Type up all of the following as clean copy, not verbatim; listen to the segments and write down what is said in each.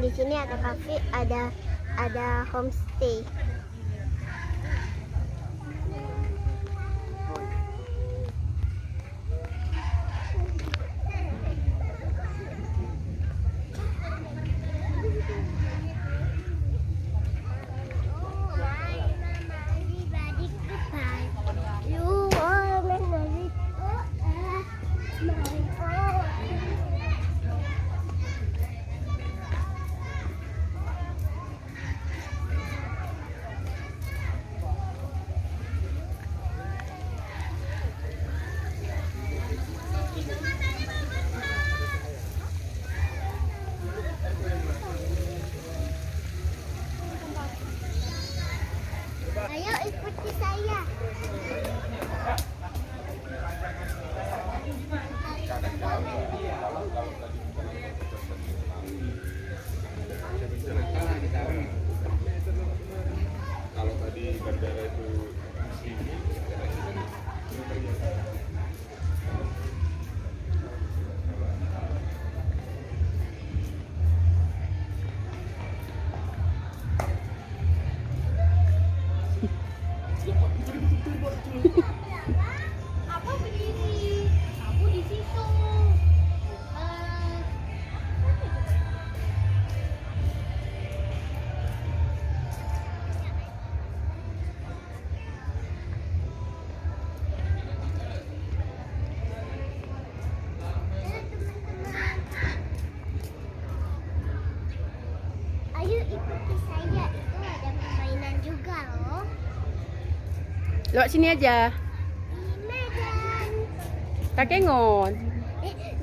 di sini ada kafe, ada homestay. Ayo ikuti saya. Kalau tadi bandara itu sini, Apa berdiri? Kamu di situ. Ayo ikuti saya, itu ada permainan juga loh. Lewat sini aja. Di Medan, Takengon.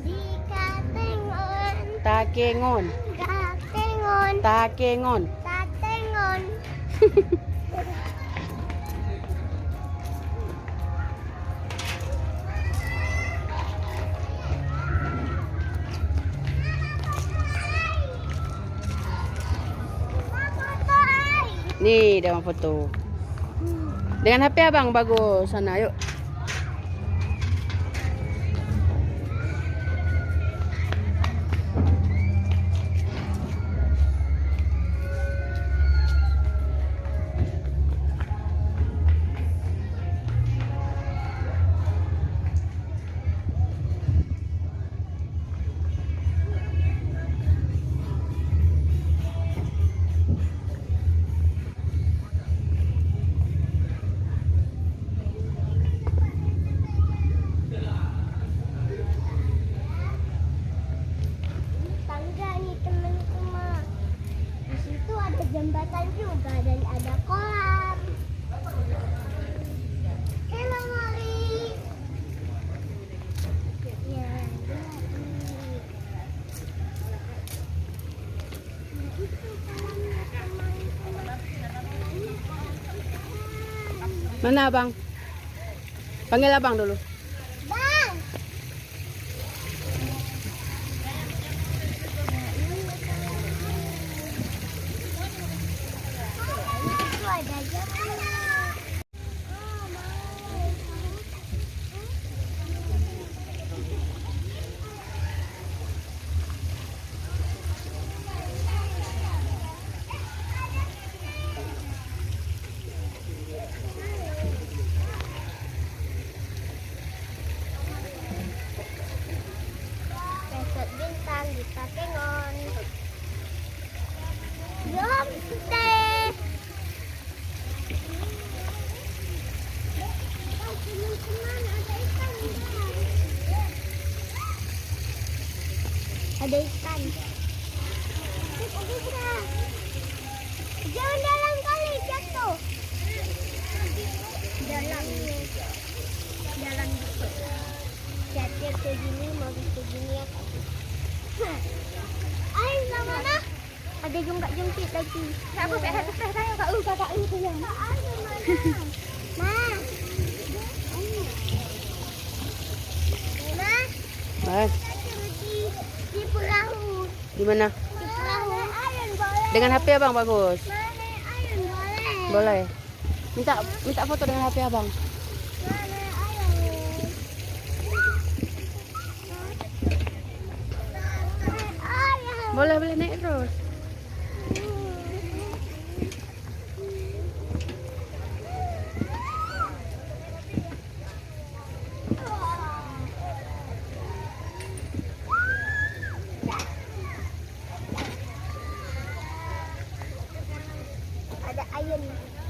di Katengon, Takengon. Katengon, Takengon. Katengon. Nih, dia mau foto. Dengan HP abang bagus. Sana, yuk. Tangga nih teman-teman. Di situ ada jembatan juga dan ada kolam. Halo Mari. Ya, itu kolamnya teman-teman. Mana abang? Panggil abang dulu. Bang. Itu ada jembatan. Pesut bintang di Takengon. Homestay. Teman-teman, ada ikan. Ada ikan. Jangan dalam kali jatuh. Dalam gitu. Jatuh ke gini, mau ke gini ya. Ayo sama mana? Ada jungkat-jungkit lagi. Apa saya kakak itu yang. Ayo mana? Nah. Nah. Baik. Di perahu. Di mana? Di perahu. Ayun boleh. Dengan HP abang bagus. Mana ayun boleh. Boleh. Minta foto dengan HP abang. Mana ayun. Ayun. Boleh naik terus. Lion.